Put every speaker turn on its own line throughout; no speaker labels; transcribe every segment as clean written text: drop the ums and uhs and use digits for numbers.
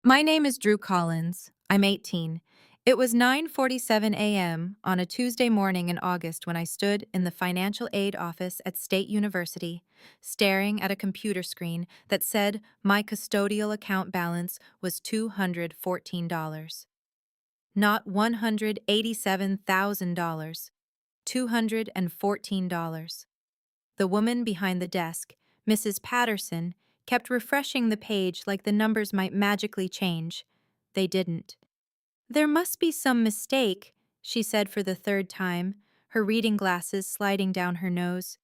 My name is Drew Collins. I'm 18. It was 9:47 a.m. on a Tuesday morning in August when I stood in the financial aid office at State University, staring at a computer screen that said my custodial account balance was $214. Not $187,000. $214. The woman behind the desk, Mrs. Patterson, kept refreshing the page like the numbers might magically change. They didn't. There must be some mistake, she said for the third time, her reading glasses sliding down her nose.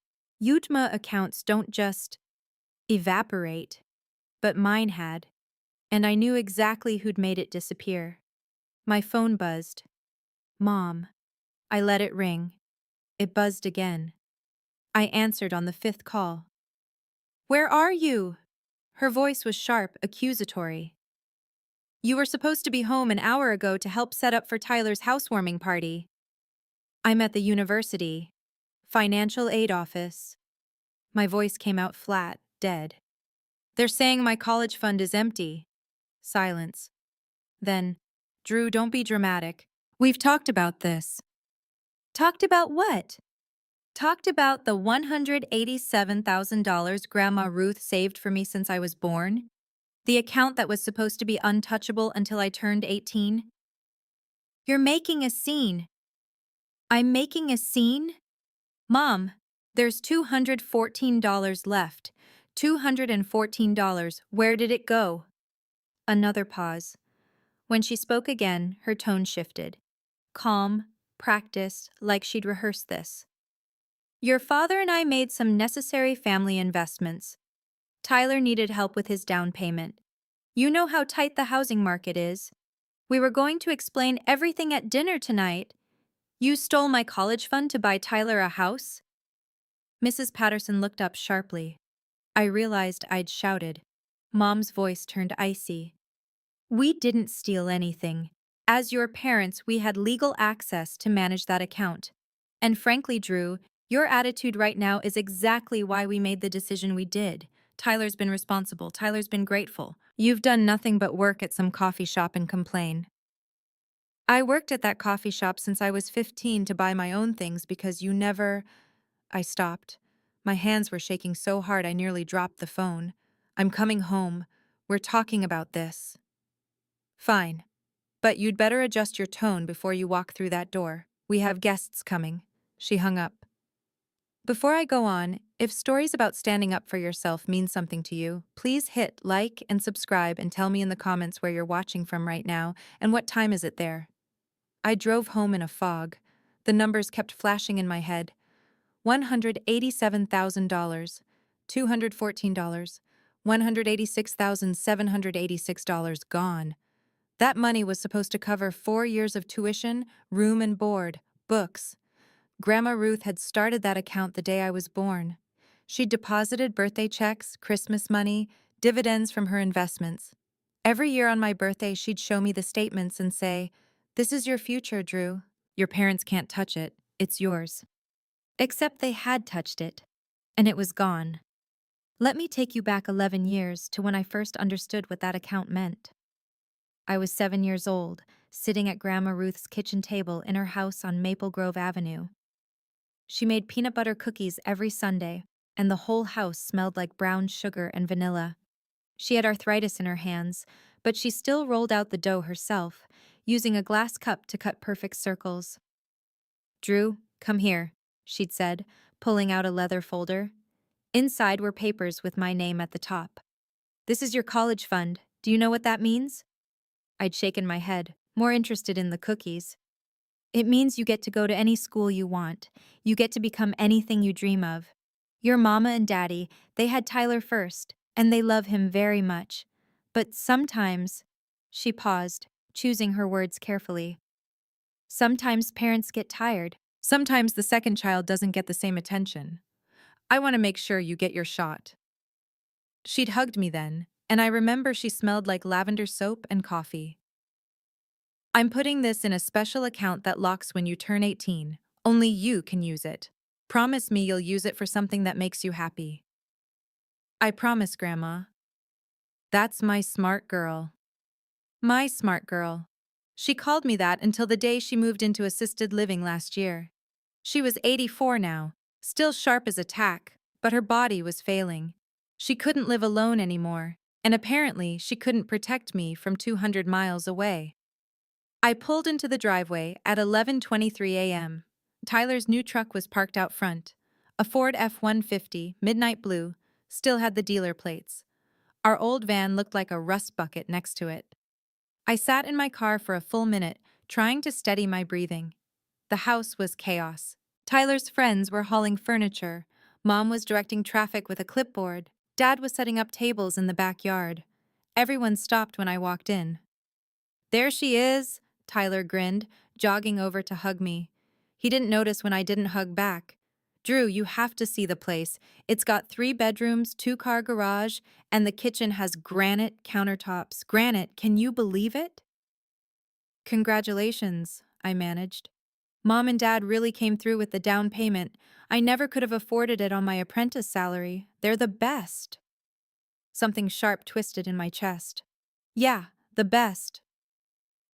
UTMA accounts don't just evaporate, but mine had, and I knew exactly who'd made it disappear. My phone buzzed. Mom. I let it ring. It buzzed again. I answered on the fifth call. Where are you? Her voice was sharp, accusatory. You were supposed to be home an hour ago to help set up for Tyler's housewarming party. I'm at the university. Financial aid office. My voice came out flat, dead. They're saying my college fund is empty. Silence. Then, Drew, don't be dramatic. We've talked about this. Talked about what? Talked about the $187,000 Grandma Ruth saved for me since I was born. The account that was supposed to be untouchable until I turned 18. You're making a scene. I'm making a scene? Mom, there's $214 left. $214. Where did it go? Another pause. When she spoke again, her tone shifted. Calm, practiced, like she'd rehearsed this. Your father and I made some necessary family investments. Tyler needed help with his down payment. You know how tight the housing market is. We were going to explain everything at dinner tonight. You stole my college fund to buy Tyler a house? Mrs. Patterson looked up sharply. I realized I'd shouted. Mom's voice turned icy. We didn't steal anything. As your parents, we had legal access to manage that account. And frankly, Drew, your attitude right now is exactly why we made the decision we did. Tyler's been responsible. Tyler's been grateful. You've done nothing but work at some coffee shop and complain. I worked at that coffee shop since I was 15 to buy my own things because you never... I stopped. My hands were shaking so hard I nearly dropped the phone. I'm coming home. We're talking about this. Fine. But you'd better adjust your tone before you walk through that door. We have guests coming. She hung up. Before I go on, if stories about standing up for yourself mean something to you, please hit like and subscribe and tell me in the comments where you're watching from right now and what time is it there. I drove home in a fog. The numbers kept flashing in my head. $187,000, $214, $186,786 gone. That money was supposed to cover 4 years of tuition, room and board, books. Grandma Ruth had started that account the day I was born. She'd deposited birthday checks, Christmas money, dividends from her investments. Every year on my birthday, she'd show me the statements and say, "This is your future, Drew. Your parents can't touch it. It's yours." Except they had touched it, and it was gone. Let me take you back 11 years to when I first understood what that account meant. I was 7 years old, sitting at Grandma Ruth's kitchen table in her house on Maple Grove Avenue. She made peanut butter cookies every Sunday, and the whole house smelled like brown sugar and vanilla. She had arthritis in her hands, but she still rolled out the dough herself, using a glass cup to cut perfect circles. Drew, come here, she'd said, pulling out a leather folder. Inside were papers with my name at the top. This is your college fund. Do you know what that means? I'd shaken my head, more interested in the cookies. It means you get to go to any school you want. You get to become anything you dream of. Your mama and daddy, they had Tyler first, and they love him very much. But sometimes, she paused, choosing her words carefully. Sometimes parents get tired. Sometimes the second child doesn't get the same attention. I want to make sure you get your shot. She'd hugged me then, and I remember she smelled like lavender soap and coffee. I'm putting this in a special account that locks when you turn 18. Only you can use it. Promise me you'll use it for something that makes you happy. I promise, Grandma. That's my smart girl. My smart girl. She called me that until the day she moved into assisted living last year. She was 84 now, still sharp as a tack, but her body was failing. She couldn't live alone anymore, and apparently she couldn't protect me from 200 miles away. I pulled into the driveway at 11:23 a.m. Tyler's new truck was parked out front. A Ford F-150, midnight blue, still had the dealer plates. Our old van looked like a rust bucket next to it. I sat in my car for a full minute, trying to steady my breathing. The house was chaos. Tyler's friends were hauling furniture. Mom was directing traffic with a clipboard. Dad was setting up tables in the backyard. Everyone stopped when I walked in. "There she is," Tyler grinned, jogging over to hug me. He didn't notice when I didn't hug back. "Drew, you have to see the place. It's got 3 bedrooms, 2-car garage, and the kitchen has granite countertops. Granite, can you believe it?" "Congratulations," I managed. "Mom and Dad really came through with the down payment. I never could have afforded it on my apprentice salary. They're the best." Something sharp twisted in my chest. "Yeah, the best."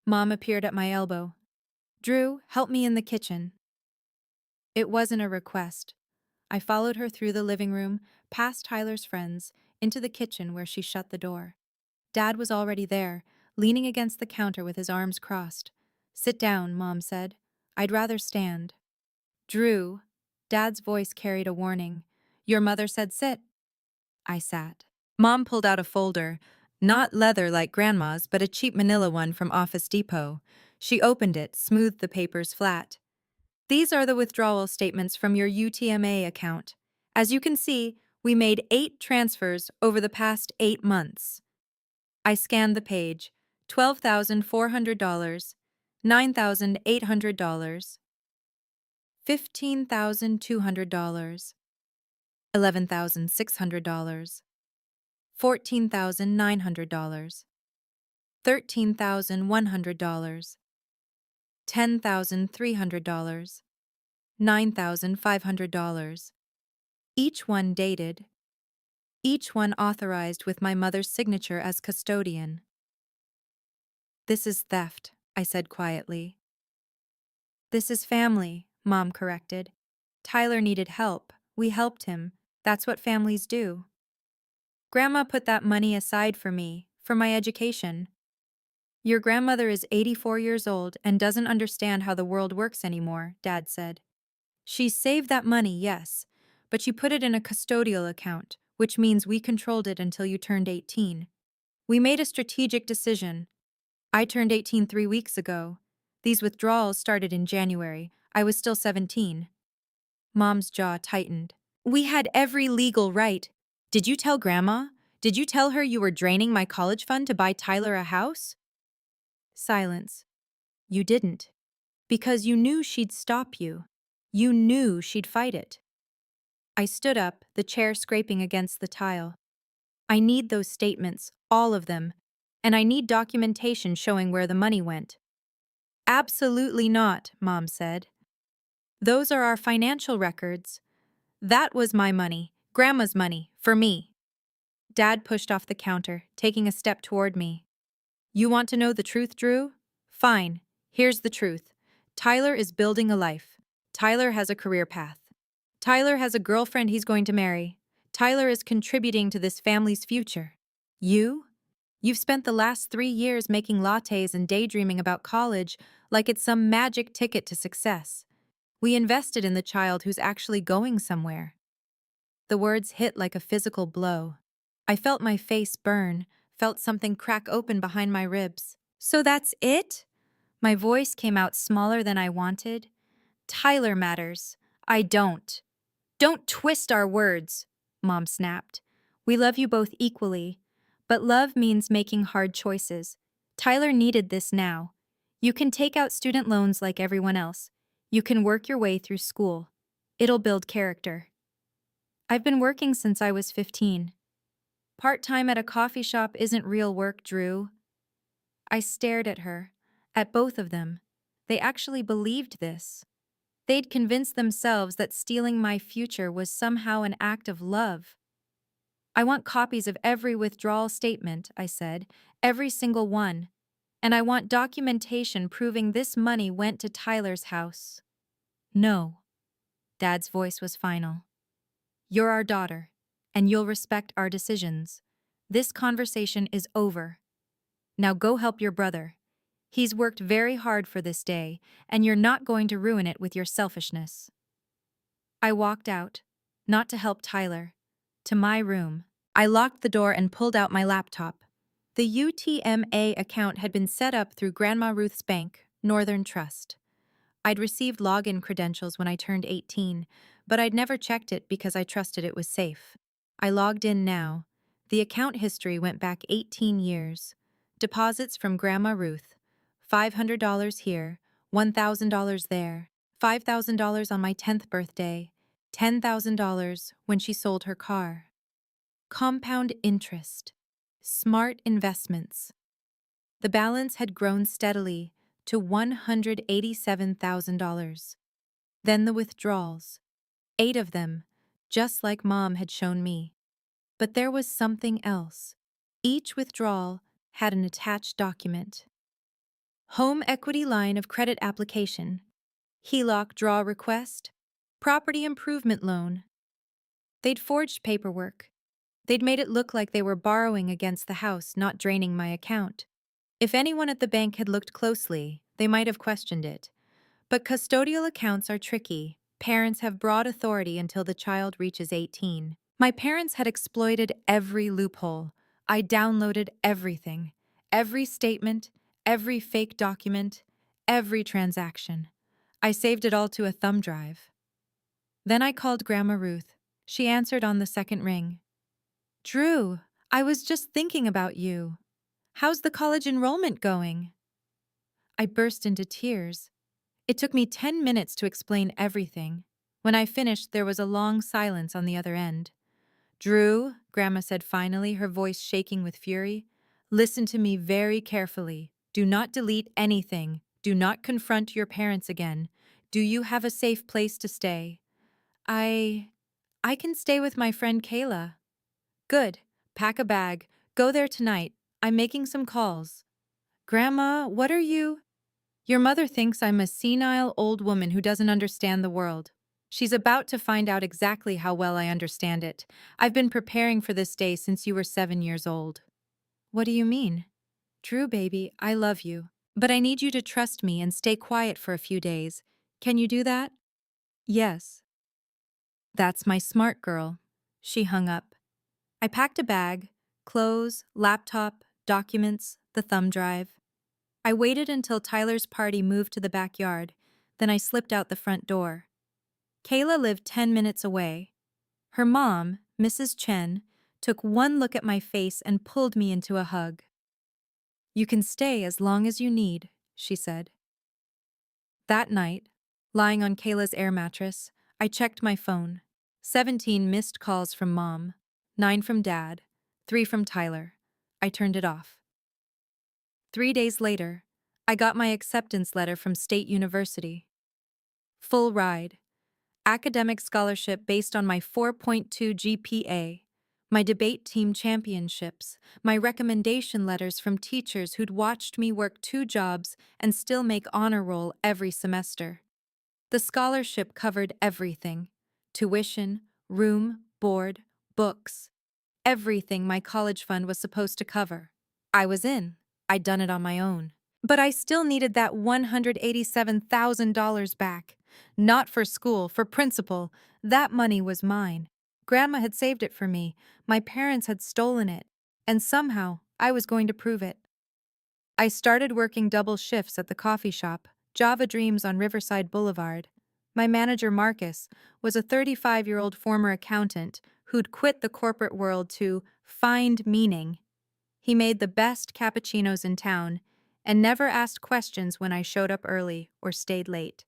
Mom appeared at my elbow. "Drew, help me in the kitchen." It wasn't a request. I followed her through the living room, past Tyler's friends, into the kitchen where she shut the door. Dad was already there, leaning against the counter with his arms crossed. "Sit down," Mom said. "I'd rather stand." "Drew," Dad's voice carried a warning. "Your mother said sit." I sat. Mom pulled out a folder, not leather like Grandma's, but a cheap manila one from Office Depot. She opened it, smoothed the papers flat. "These are the withdrawal statements from your UTMA account. As you can see, we made 8 transfers over the past 8 months." I scanned the page. $12,400, $9,800, $15,200, $11,600, $14,900, $13,100, $10,300, $9,500. Each one dated. Each one authorized with my mother's signature as custodian. "This is theft," I said quietly. "This is family," Mom corrected. "Tyler needed help. We helped him. That's what families do." "Grandma put that money aside for me, for my education." "Your grandmother is 84 years old and doesn't understand how the world works anymore," Dad said. "She saved that money, yes, but she put it in a custodial account, which means we controlled it until you turned 18. We made a strategic decision. I turned 18 3 weeks ago. These withdrawals started in January. I was still 17. Mom's jaw tightened. "We had every legal right. Did you tell Grandma? Did you tell her you were draining my college fund to buy Tyler a house?" Silence. "You didn't. Because you knew she'd stop you. You knew she'd fight it." I stood up, the chair scraping against the tile. "I need those statements, all of them. And I need documentation showing where the money went." "Absolutely not," Mom said. "Those are our financial records. That was my money, Grandma's money, for me." Dad pushed off the counter, taking a step toward me. "You want to know the truth, Drew? Fine. Here's the truth. Tyler is building a life. Tyler has a career path. Tyler has a girlfriend he's going to marry. Tyler is contributing to this family's future. You? You've spent the last 3 years making lattes and daydreaming about college like it's some magic ticket to success. We invested in the child who's actually going somewhere." The words hit like a physical blow. I felt my face burn, felt something crack open behind my ribs. "So that's it?" My voice came out smaller than I wanted. "Tyler matters. I don't." "Don't twist our words," Mom snapped. "We love you both equally. But love means making hard choices. Tyler needed this now. You can take out student loans like everyone else. You can work your way through school. It'll build character." "I've been working since I was 15. Part-time at a coffee shop isn't real work, Drew." I stared at her, at both of them. They actually believed this. They'd convinced themselves that stealing my future was somehow an act of love. "I want copies of every withdrawal statement," I said. "Every single one." And I want documentation proving this money went to Tyler's house. No. Dad's voice was final. You're our daughter, and you'll respect our decisions. This conversation is over. Now go help your brother. He's worked very hard for this day, and you're not going to ruin it with your selfishness. I walked out, not to help Tyler, to my room. I locked the door and pulled out my laptop. The UTMA account had been set up through Grandma Ruth's bank, Northern Trust. I'd received login credentials when I turned 18, but I'd never checked it because I trusted it was safe. I logged in now. The account history went back 18 years. Deposits from Grandma Ruth. $500 here, $1,000 there, $5,000 on my 10th birthday, $10,000 when she sold her car. Compound interest. Smart investments. The balance had grown steadily to $187,000. Then the withdrawals. 8 of them, just like Mom had shown me. But there was something else. Each withdrawal had an attached document. Home equity line of credit application. HELOC draw request. Property improvement loan. They'd forged paperwork. They'd made it look like they were borrowing against the house, not draining my account. If anyone at the bank had looked closely, they might have questioned it. But custodial accounts are tricky. Parents have broad authority until the child reaches 18. My parents had exploited every loophole. I downloaded everything. Every statement, every fake document, every transaction. I saved it all to a thumb drive. Then I called Grandma Ruth. She answered on the second ring. Drew, I was just thinking about you. How's the college enrollment going? I burst into tears. It took me 10 minutes to explain everything. When I finished, there was a long silence on the other end. Drew, Grandma said finally, her voice shaking with fury, listen to me very carefully. Do not delete anything. Do not confront your parents again. Do you have a safe place to stay? I can stay with my friend Kayla. Good. Pack a bag. Go there tonight. I'm making some calls. Grandma, what are you? Your mother thinks I'm a senile old woman who doesn't understand the world. She's about to find out exactly how well I understand it. I've been preparing for this day since you were 7 years old. What do you mean? Drew, baby, I love you. But I need you to trust me and stay quiet for a few days. Can you do that? Yes. That's my smart girl. She hung up. I packed a bag, clothes, laptop, documents, the thumb drive. I waited until Tyler's party moved to the backyard, then I slipped out the front door. Kayla lived 10 minutes away. Her mom, Mrs. Chen, took one look at my face and pulled me into a hug. You can stay as long as you need, she said. That night, lying on Kayla's air mattress, I checked my phone. 17 missed calls from Mom, 9 from Dad, 3 from Tyler. I turned it off. 3 days later, I got my acceptance letter from State University. Full ride. Academic scholarship based on my 4.2 GPA, my debate team championships, my recommendation letters from teachers who'd watched me work 2 jobs and still make honor roll every semester. The scholarship covered everything: tuition, room, board, books, everything my college fund was supposed to cover. I was in. I'd done it on my own. But I still needed that $187,000 back. Not for school, for principal. That money was mine. Grandma had saved it for me. My parents had stolen it. And somehow, I was going to prove it. I started working double shifts at the coffee shop, Java Dreams on Riverside Boulevard. My manager, Marcus, was a 35-year-old former accountant who'd quit the corporate world to find meaning. He made the best cappuccinos in town and never asked questions when I showed up early or stayed late.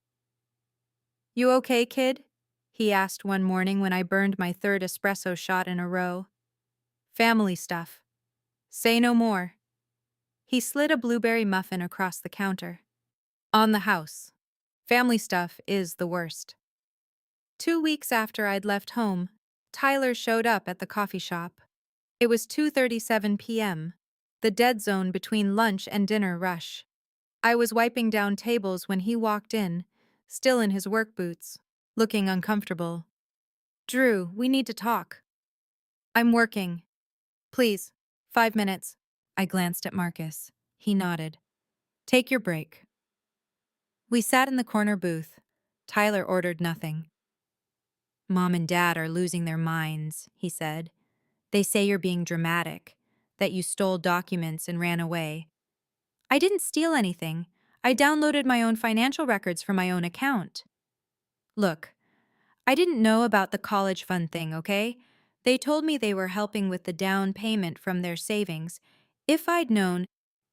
You okay, kid? He asked one morning when I burned my 3rd espresso shot in a row. Family stuff. Say no more. He slid a blueberry muffin across the counter. On the house. Family stuff is the worst. 2 weeks after I'd left home, Tyler showed up at the coffee shop. It was 2:37 p.m. the dead zone between lunch and dinner rush. I was wiping down tables when he walked in, still in his work boots, looking uncomfortable. Drew, we need to talk. I'm working. Please, 5 minutes. I glanced at Marcus. He nodded. Take your break. We sat in the corner booth. Tyler ordered nothing. Mom and Dad are losing their minds, he said. They say you're being dramatic, that you stole documents and ran away. I didn't steal anything. I downloaded my own financial records from my own account. Look, I didn't know about the college fund thing, okay? They told me they were helping with the down payment from their savings. If I'd known,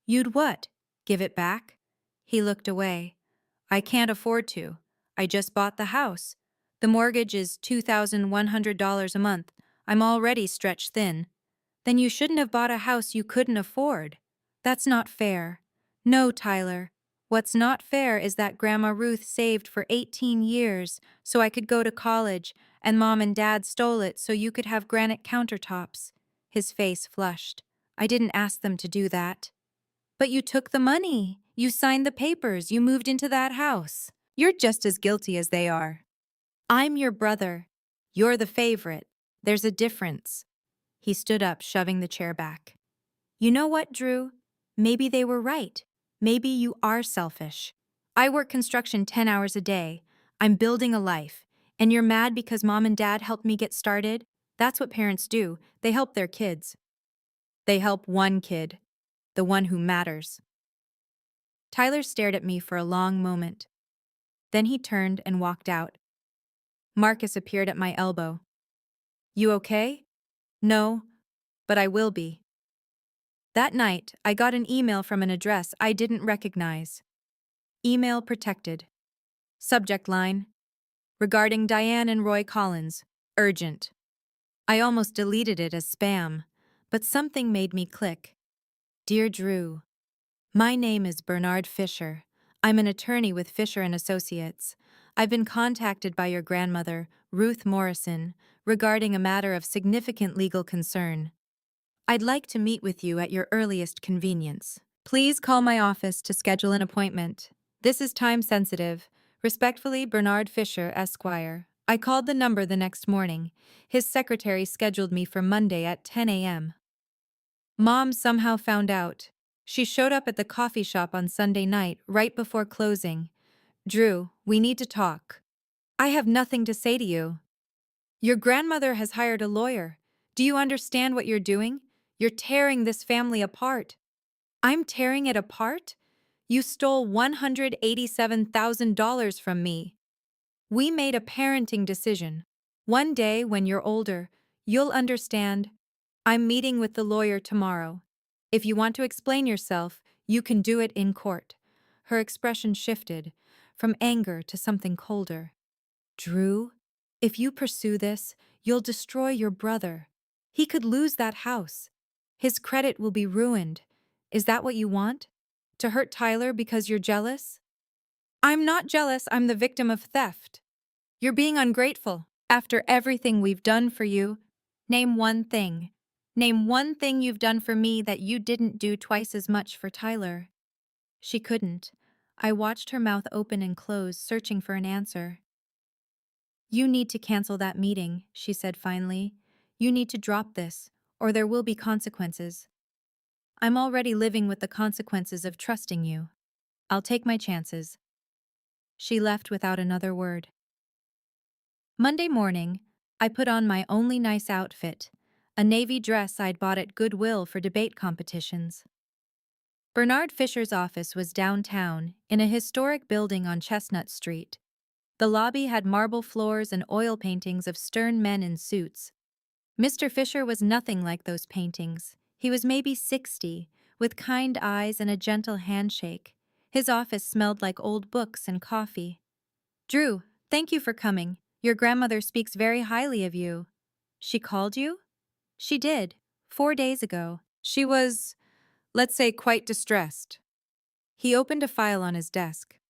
you'd what? Give it back? He looked away. I can't afford to. I just bought the house. The mortgage is $2,100 a month. I'm already stretched thin. Then you shouldn't have bought a house you couldn't afford. That's not fair. No, Tyler. What's not fair is that Grandma Ruth saved for 18 years so I could go to college, and Mom and Dad stole it so you could have granite countertops. His face flushed. I didn't ask them to do that. But you took the money. You signed the papers. You moved into that house. You're just as guilty as they are. I'm your brother. You're the favorite. There's a difference. He stood up, shoving the chair back. You know what, Drew? Maybe they were right. Maybe you are selfish. I work construction 10 hours a day. I'm building a life. And you're mad because Mom and Dad helped me get started? That's what parents do. They help their kids. They help one kid, the one who matters. Tyler stared at me for a long moment. Then he turned and walked out. Marcus appeared at my elbow. You okay? No, but I will be. That night, I got an email from an address I didn't recognize. Email protected. Subject line: regarding Diane and Roy Collins. Urgent. I almost deleted it as spam, but something made me click. Dear Drew, my name is Bernard Fisher. I'm an attorney with Fisher and Associates. I've been contacted by your grandmother, Ruth Morrison, regarding a matter of significant legal concern. I'd like to meet with you at your earliest convenience. Please call my office to schedule an appointment. This is time sensitive. Respectfully, Bernard Fisher, Esquire. I called the number the next morning. His secretary scheduled me for Monday at 10 a.m. Mom somehow found out. She showed up at the coffee shop on Sunday night, right before closing. Drew, we need to talk. I have nothing to say to you. Your grandmother has hired a lawyer. Do you understand what you're doing? You're tearing this family apart. I'm tearing it apart? You stole $187,000 from me. We made a parenting decision. One day, when you're older, you'll understand. I'm meeting with the lawyer tomorrow. If you want to explain yourself, you can do it in court. Her expression shifted, from anger to something colder. Drew, if you pursue this, you'll destroy your brother. He could lose that house. His credit will be ruined. Is that what you want? To hurt Tyler because you're jealous? I'm not jealous, I'm the victim of theft. You're being ungrateful. After everything we've done for you, name one thing. Name one thing you've done for me that you didn't do twice as much for Tyler. She couldn't. I watched her mouth open and close, searching for an answer. You need to cancel that meeting, she said finally. You need to drop this, or there will be consequences. I'm already living with the consequences of trusting you. I'll take my chances. She left without another word. Monday morning, I put on my only nice outfit, a navy dress I'd bought at Goodwill for debate competitions. Bernard Fisher's office was downtown, in a historic building on Chestnut Street. The lobby had marble floors and oil paintings of stern men in suits. Mr. Fisher was nothing like those paintings. He was maybe 60, with kind eyes and a gentle handshake. His office smelled like old books and coffee. Drew, thank you for coming. Your grandmother speaks very highly of you. She called you? She did, 4 days ago. She was, let's say, quite distressed. He opened a file on his desk.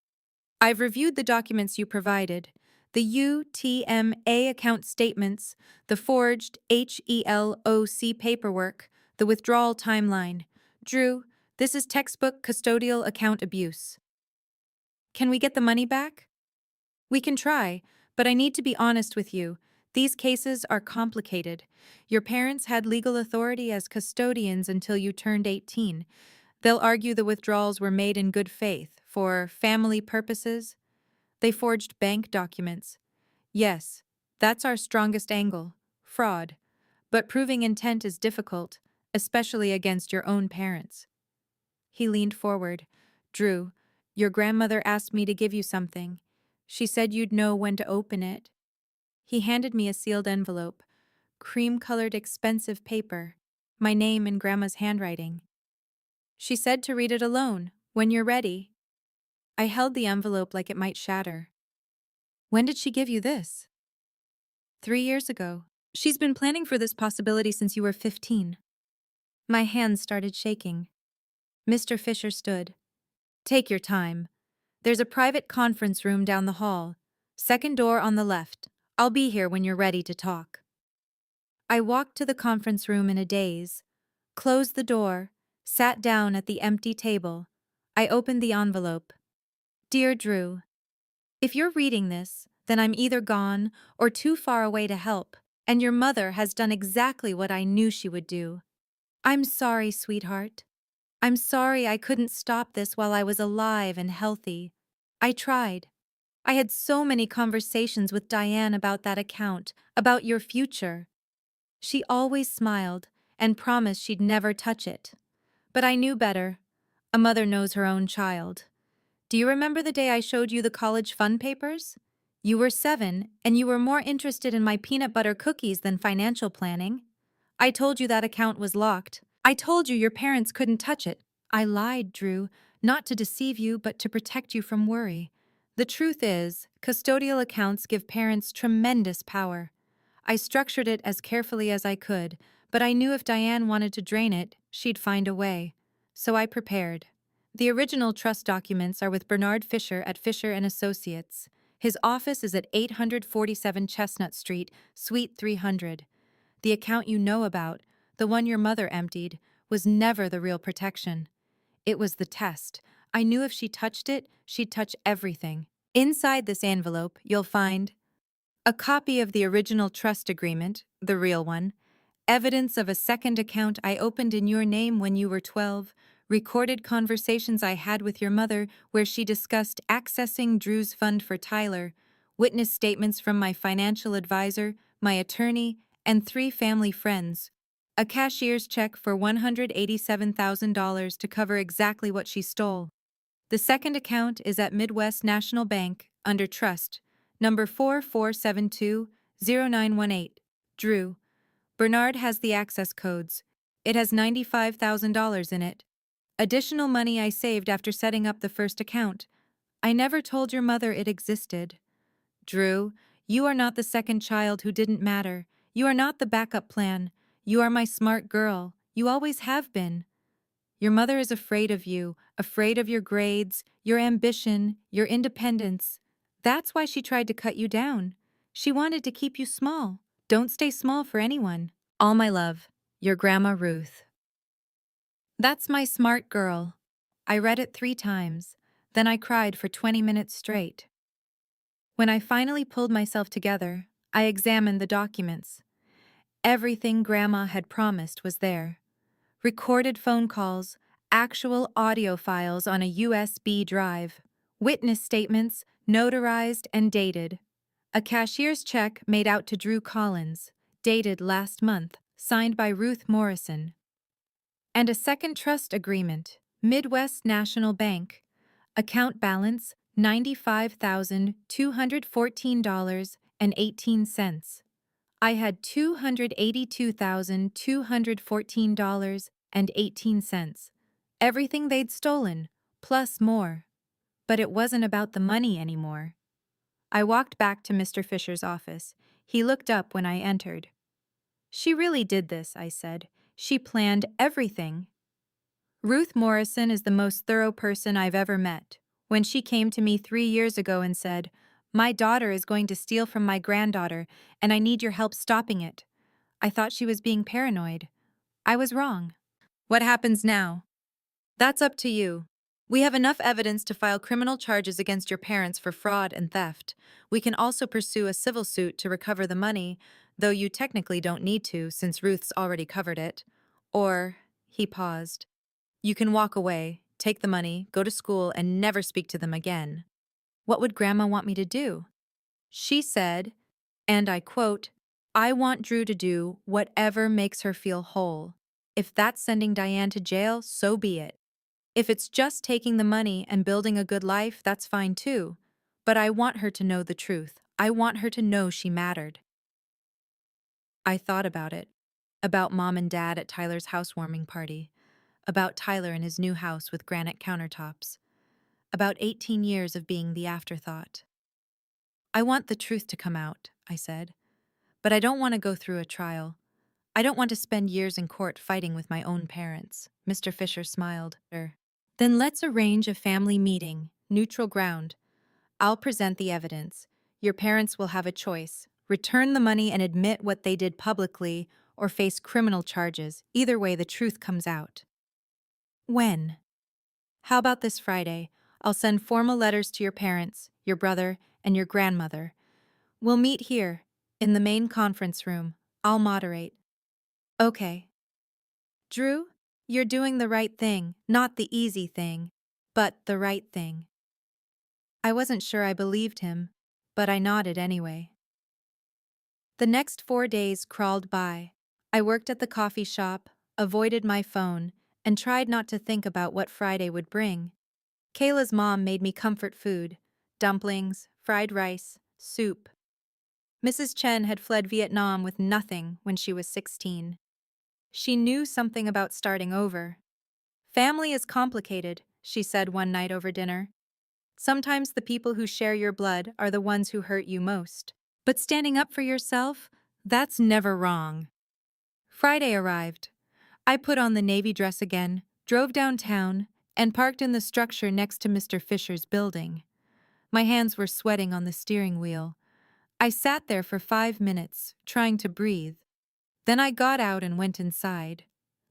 I've reviewed the documents you provided, the UTMA account statements, the forged HELOC paperwork, the withdrawal timeline. Drew, this is textbook custodial account abuse. Can we get the money back? We can try, but I need to be honest with you. These cases are complicated. Your parents had legal authority as custodians until you turned 18. They'll argue the withdrawals were made in good faith, for family purposes. They forged bank documents. Yes, that's our strongest angle, fraud. But proving intent is difficult, especially against your own parents. He leaned forward. Drew, your grandmother asked me to give you something. She said you'd know when to open it. He handed me a sealed envelope, cream-colored expensive paper, my name in Grandma's handwriting. She said to read it alone, when you're ready. I held the envelope like it might shatter. When did she give you this? 3 years ago. She's been planning for this possibility since you were 15. My hands started shaking. Mr. Fisher stood. Take your time. There's a private conference room down the hall. Second door on the left. I'll be here when you're ready to talk. I walked to the conference room in a daze, closed the door, sat down at the empty table. I opened the envelope. Dear Drew, if you're reading this, then I'm either gone or too far away to help, and your mother has done exactly what I knew she would do. I'm sorry, sweetheart. I'm sorry I couldn't stop this while I was alive and healthy. I tried. I had so many conversations with Diane about that account, about your future. She always smiled and promised she'd never touch it. But I knew better. A mother knows her own child. Do you remember the day I showed you the college fund papers? You were 7, and you were more interested in my peanut butter cookies than financial planning. I told you that account was locked. I told you your parents couldn't touch it. I lied, Drew, not to deceive you, but to protect you from worry. The truth is, custodial accounts give parents tremendous power. I structured it as carefully as I could, but I knew if Diane wanted to drain it, she'd find a way. So I prepared. The original trust documents are with Bernard Fisher at Fisher & Associates. His office is at 847 Chestnut Street, Suite 300. The account you know about, the one your mother emptied, was never the real protection. It was the test. I knew if she touched it, she'd touch everything. Inside this envelope, you'll find a copy of the original trust agreement, the real one, evidence of a second account I opened in your name when you were 12, recorded conversations I had with your mother where she discussed accessing Drew's fund for Tyler, witness statements from my financial advisor, my attorney, and 3 family friends, a cashier's check for $187,000 to cover exactly what she stole. The second account is at Midwest National Bank, under trust, number 44720918. Drew. Bernard has the access codes. It has $95,000 in it. Additional money I saved after setting up the first account. I never told your mother it existed. Drew, you are not the second child who didn't matter. You are not the backup plan. You are my smart girl. You always have been. Your mother is afraid of you, afraid of your grades, your ambition, your independence. That's why she tried to cut you down. She wanted to keep you small. Don't stay small for anyone. All my love, your Grandma Ruth. That's my smart girl. I read it 3 times. Then I cried for 20 minutes straight. When I finally pulled myself together, I examined the documents. Everything Grandma had promised was there. Recorded phone calls, actual audio files on a USB drive, witness statements, notarized and dated, a cashier's check made out to Drew Collins, dated last month, signed by Ruth Morrison, and a second trust agreement, Midwest National Bank, account balance $95,214.18. I had $282,214.18. Everything they'd stolen, plus more. But it wasn't about the money anymore. I walked back to Mr. Fisher's office. He looked up when I entered. She really did this, I said. She planned everything. Ruth Morrison is the most thorough person I've ever met. When she came to me 3 years ago and said, "My daughter is going to steal from my granddaughter, and I need your help stopping it," I thought she was being paranoid. I was wrong. What happens now? That's up to you. We have enough evidence to file criminal charges against your parents for fraud and theft. We can also pursue a civil suit to recover the money, though you technically don't need to since Ruth's already covered it. Or, he paused, you can walk away, take the money, go to school, and never speak to them again. What would Grandma want me to do? She said, and I quote, I want Drew to do whatever makes her feel whole. If that's sending Diane to jail, so be it. If it's just taking the money and building a good life, that's fine too. But I want her to know the truth. I want her to know she mattered. I thought about it. About Mom and Dad at Tyler's housewarming party. About Tyler in his new house with granite countertops. About 18 years of being the afterthought. I want the truth to come out, I said. But I don't want to go through a trial. I don't want to spend years in court fighting with my own parents. Mr. Fisher smiled. Then let's arrange a family meeting, neutral ground. I'll present the evidence. Your parents will have a choice. Return the money and admit what they did publicly, or face criminal charges. Either way, the truth comes out. When? How about this Friday? I'll send formal letters to your parents, your brother, and your grandmother. We'll meet here, in the main conference room. I'll moderate. Okay. Drew, you're doing the right thing, not the easy thing, but the right thing. I wasn't sure I believed him, but I nodded anyway. The next 4 days crawled by. I worked at the coffee shop, avoided my phone, and tried not to think about what Friday would bring. Kayla's mom made me comfort food: dumplings, fried rice, soup. Mrs. Chen had fled Vietnam with nothing when she was 16. She knew something about starting over. Family is complicated, she said one night over dinner. Sometimes the people who share your blood are the ones who hurt you most. But standing up for yourself, that's never wrong. Friday arrived. I put on the navy dress again, drove downtown, and parked in the structure next to Mr. Fisher's building. My hands were sweating on the steering wheel. I sat there for 5 minutes, trying to breathe. Then I got out and went inside.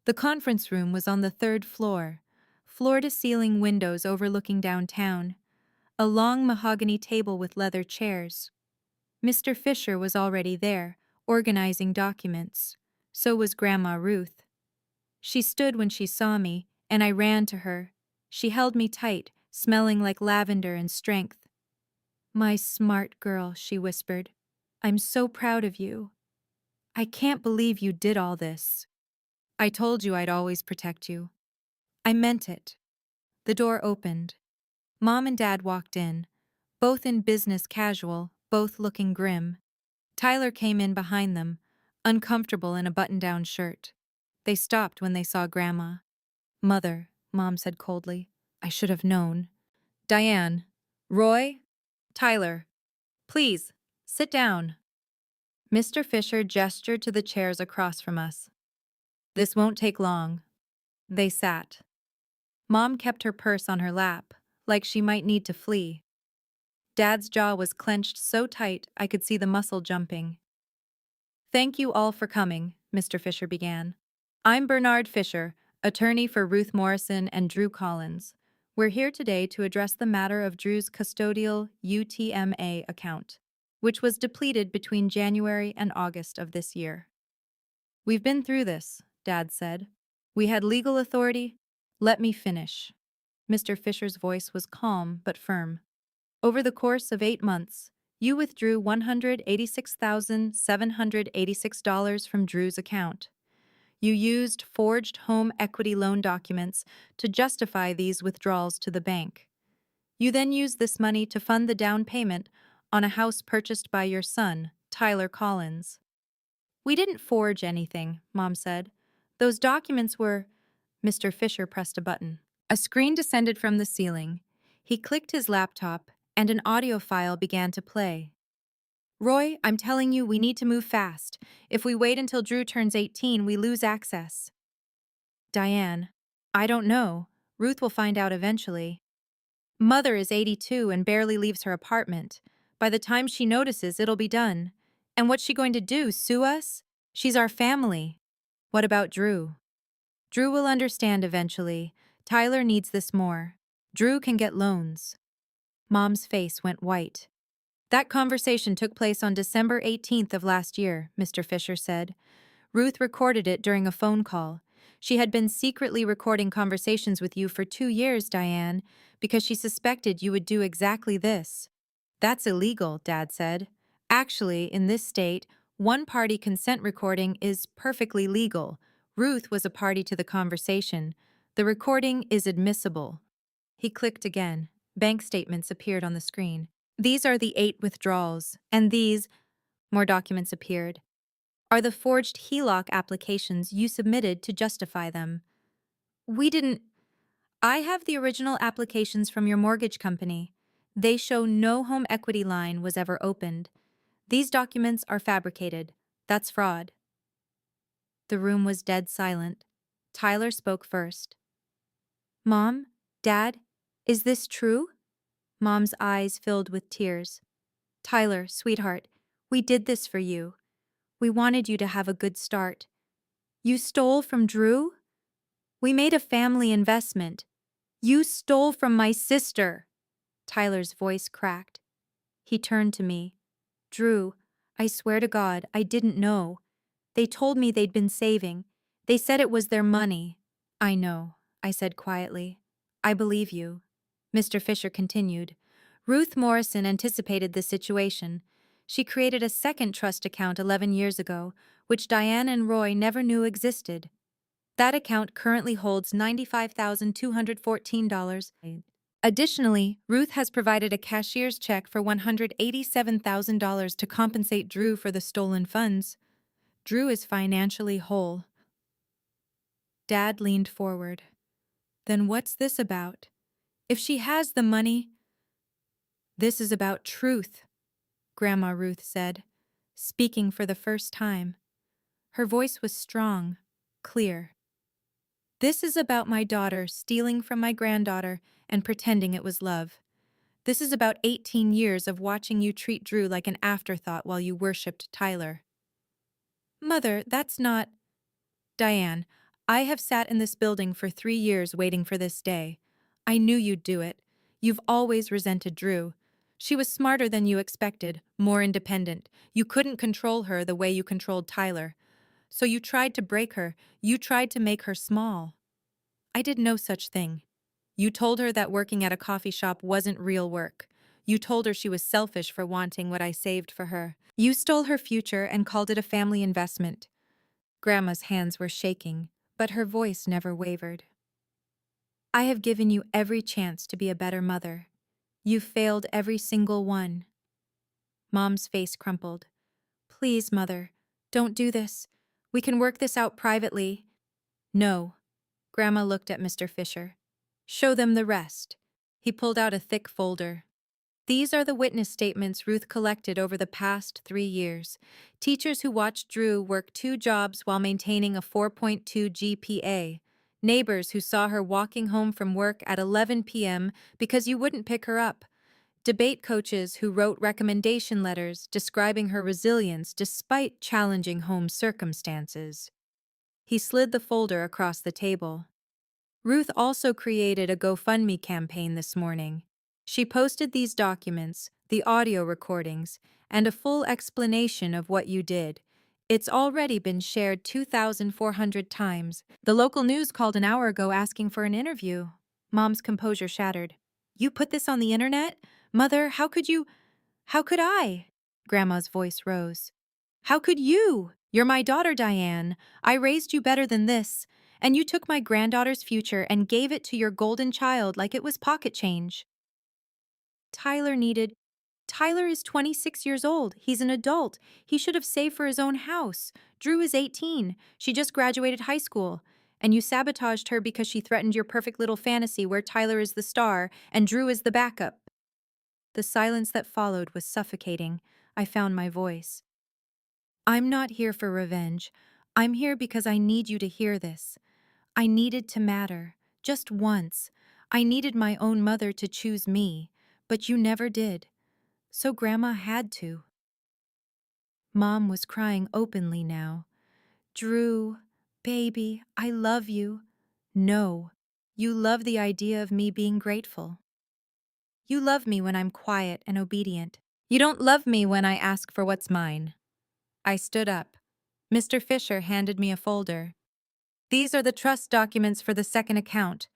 The conference room was on the 3rd floor, floor-to-ceiling windows overlooking downtown, a long mahogany table with leather chairs. Mr. Fisher was already there, organizing documents. So was Grandma Ruth. She stood when she saw me, and I ran to her. She held me tight, smelling like lavender and strength. My smart girl, she whispered. I'm so proud of you. I can't believe you did all this. I told you I'd always protect you. I meant it. The door opened. Mom and Dad walked in, both in business casual, both looking grim. Tyler came in behind them, uncomfortable in a button-down shirt. They stopped when they saw Grandma. Mother, Mom said coldly. I should have known. Diane, Roy, Tyler, please, sit down. Mr. Fisher gestured to the chairs across from us. This won't take long. They sat. Mom kept her purse on her lap, like she might need to flee. Dad's jaw was clenched so tight I could see the muscle jumping. Thank you all for coming, Mr. Fisher began. I'm Bernard Fisher, attorney for Ruth Morrison and Drew Collins. We're here today to address the matter of Drew's custodial UTMA account, which was depleted between January and August of this year. We've been through this, Dad said. We had legal authority. Let me finish. Mr. Fisher's voice was calm but firm. Over the course of 8 months, you withdrew $186,786 from Drew's account. You used forged home equity loan documents to justify these withdrawals to the bank. You then used this money to fund the down payment on a house purchased by your son, Tyler Collins. We didn't forge anything, Mom said. Those documents were... Mr. Fisher pressed a button. A screen descended from the ceiling. He clicked his laptop, and an audio file began to play. Roy, I'm telling you, we need to move fast. If we wait until Drew turns 18, we lose access. Diane, I don't know. Ruth will find out eventually. Mother is 82 and barely leaves her apartment. By the time she notices, it'll be done. And what's she going to do, sue us? She's our family. What about Drew? Drew will understand eventually. Tyler needs this more. Drew can get loans. Mom's face went white. That conversation took place on December 18th of last year, Mr. Fisher said. Ruth recorded it during a phone call. She had been secretly recording conversations with you for 2 years, Diane, because she suspected you would do exactly this. That's illegal, Dad said. Actually, in this state, one-party consent recording is perfectly legal. Ruth was a party to the conversation. The recording is admissible. He clicked again. Bank statements appeared on the screen. These are the 8 withdrawals, and these, more documents appeared, are the forged HELOC applications you submitted to justify them. We didn't. I have the original applications from your mortgage company. They show no home equity line was ever opened. These documents are fabricated. That's fraud. The room was dead silent. Tyler spoke first. Mom? Dad? Is this true? Mom's eyes filled with tears. Tyler, sweetheart, we did this for you. We wanted you to have a good start. You stole from Drew? We made a family investment. You stole from my sister. Tyler's voice cracked. He turned to me. Drew, I swear to God, I didn't know. They told me they'd been saving. They said it was their money. I know, I said quietly. I believe you. Mr. Fisher continued. Ruth Morrison anticipated the situation. She created a second trust account 11 years ago, which Diane and Roy never knew existed. That account currently holds $95,214. Additionally, Ruth has provided a cashier's check for $187,000 to compensate Drew for the stolen funds. Drew is financially whole. Dad leaned forward. Then what's this about? If she has the money... This is about truth, Grandma Ruth said, speaking for the first time. Her voice was strong, clear. This is about my daughter stealing from my granddaughter and pretending it was love. This is about 18 years of watching you treat Drew like an afterthought while you worshipped Tyler. Mother, that's not... Diane, I have sat in this building for 3 years waiting for this day. I knew you'd do it. You've always resented Drew. She was smarter than you expected, more independent. You couldn't control her the way you controlled Tyler. So you tried to break her. You tried to make her small. I did no such thing. You told her that working at a coffee shop wasn't real work. You told her she was selfish for wanting what I saved for her. You stole her future and called it a family investment. Grandma's hands were shaking, but her voice never wavered. I have given you every chance to be a better mother. You failed every single one. Mom's face crumpled. Please, Mother, don't do this. We can work this out privately. No. Grandma looked at Mr. Fisher. Show them the rest. He pulled out a thick folder. These are the witness statements Ruth collected over the past 3 years. Teachers who watched Drew work 2 jobs while maintaining a 4.2 GPA. Neighbors who saw her walking home from work at 11 p.m. because you wouldn't pick her up. Debate coaches who wrote recommendation letters describing her resilience despite challenging home circumstances. He slid the folder across the table. Ruth also created a GoFundMe campaign this morning. She posted these documents, the audio recordings, and a full explanation of what you did. It's already been shared 2,400 times. The local news called an hour ago asking for an interview. Mom's composure shattered. You put this on the internet? Mother, how could you? How could I? Grandma's voice rose. How could you? You're my daughter, Diane. I raised you better than this. And you took my granddaughter's future and gave it to your golden child like it was pocket change. Tyler is 26 years old. He's an adult. He should have saved for his own house. Drew is 18. She just graduated high school. And you sabotaged her because she threatened your perfect little fantasy where Tyler is the star and Drew is the backup. The silence that followed was suffocating. I found my voice. I'm not here for revenge. I'm here because I need you to hear this. I needed to matter, just once. I needed my own mother to choose me, but you never did. So Grandma had to. Mom was crying openly now. Drew, baby, I love you. No. You love the idea of me being grateful. You love me when I'm quiet and obedient. You don't love me when I ask for what's mine. I stood up. Mr. Fisher handed me a folder. These are the trust documents for the second account.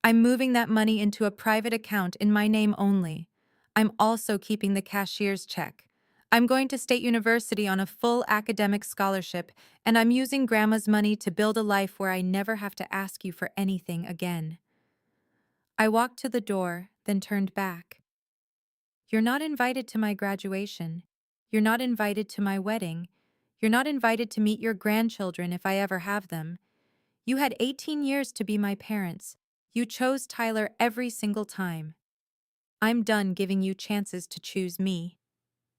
I'm moving that money into a private account in my name only. I'm also keeping the cashier's check. I'm going to State University on a full academic scholarship, and I'm using Grandma's money to build a life where I never have to ask you for anything again. I walked to the door, then turned back. You're not invited to my graduation. You're not invited to my wedding. You're not invited to meet your grandchildren if I ever have them. You had 18 years to be my parents. You chose Tyler every single time. I'm done giving you chances to choose me.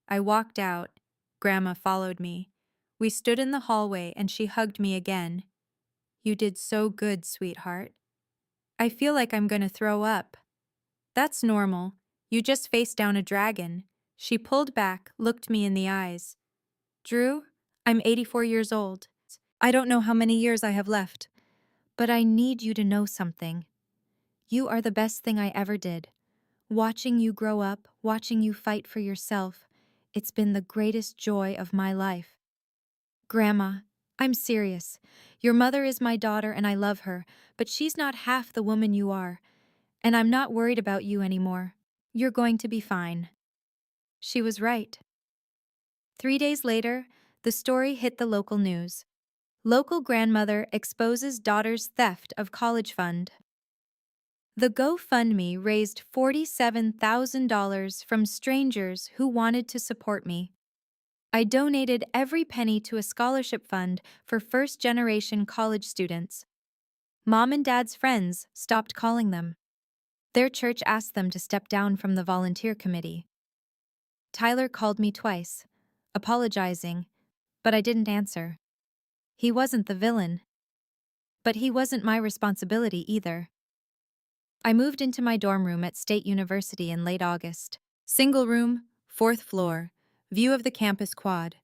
I walked out. Grandma followed me. We stood in the hallway and she hugged me again. You did so good, sweetheart. I feel like I'm gonna throw up. That's normal. You just faced down a dragon. She pulled back, looked me in the eyes. Drew, I'm 84 years old. I don't know how many years I have left, but I need you to know something. You are the best thing I ever did. Watching you grow up, watching you fight for yourself, it's been the greatest joy of my life. Grandma, I'm serious. Your mother is my daughter and I love her, but she's not half the woman you are, and I'm not worried about you anymore. You're going to be fine. She was right. 3 days later, the story hit the local news. Local grandmother exposes daughter's theft of college fund. The GoFundMe raised $47,000 from strangers who wanted to support me. I donated every penny to a scholarship fund for first-generation college students. Mom and Dad's friends stopped calling them. Their church asked them to step down from the volunteer committee. Tyler called me twice, apologizing, but I didn't answer. He wasn't the villain. But he wasn't my responsibility either. I moved into my dorm room at State University in late August. Single room, 4th floor, view of the campus quad.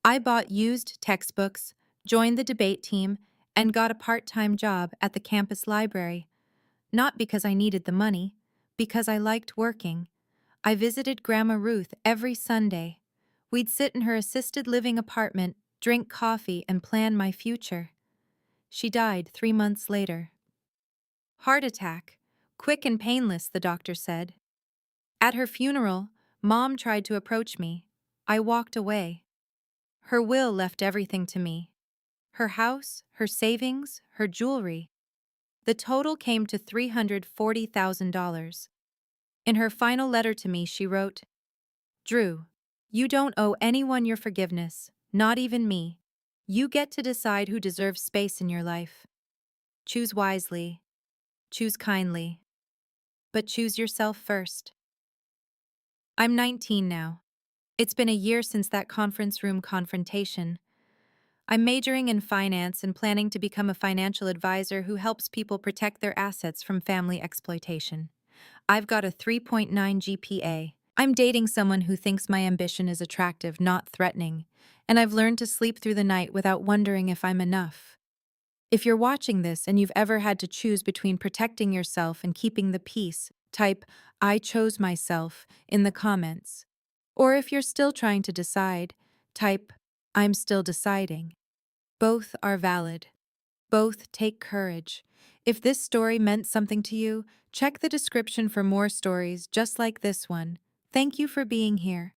I bought used textbooks, joined the debate team, and got a part-time job at the campus library. Not because I needed the money, because I liked working. I visited Grandma Ruth every Sunday. We'd sit in her assisted living apartment, drink coffee, and plan my future. She died 3 months later. Heart attack. Quick and painless, the doctor said. At her funeral, Mom tried to approach me. I walked away. Her will left everything to me. Her house, her savings, her jewelry. The total came to $340,000. In her final letter to me, she wrote, Drew, you don't owe anyone your forgiveness, not even me. You get to decide who deserves space in your life. Choose wisely. Choose kindly. But choose yourself first. I'm 19 now. It's been a year since that conference room confrontation. I'm majoring in finance and planning to become a financial advisor who helps people protect their assets from family exploitation. I've got a 3.9 GPA. I'm dating someone who thinks my ambition is attractive, not threatening, and I've learned to sleep through the night without wondering if I'm enough. If you're watching this and you've ever had to choose between protecting yourself and keeping the peace, type, I chose myself in the comments. Or if you're still trying to decide, type, I'm still deciding. Both are valid. Both take courage. If this story meant something to you, check the description for more stories just like this one. Thank you for being here.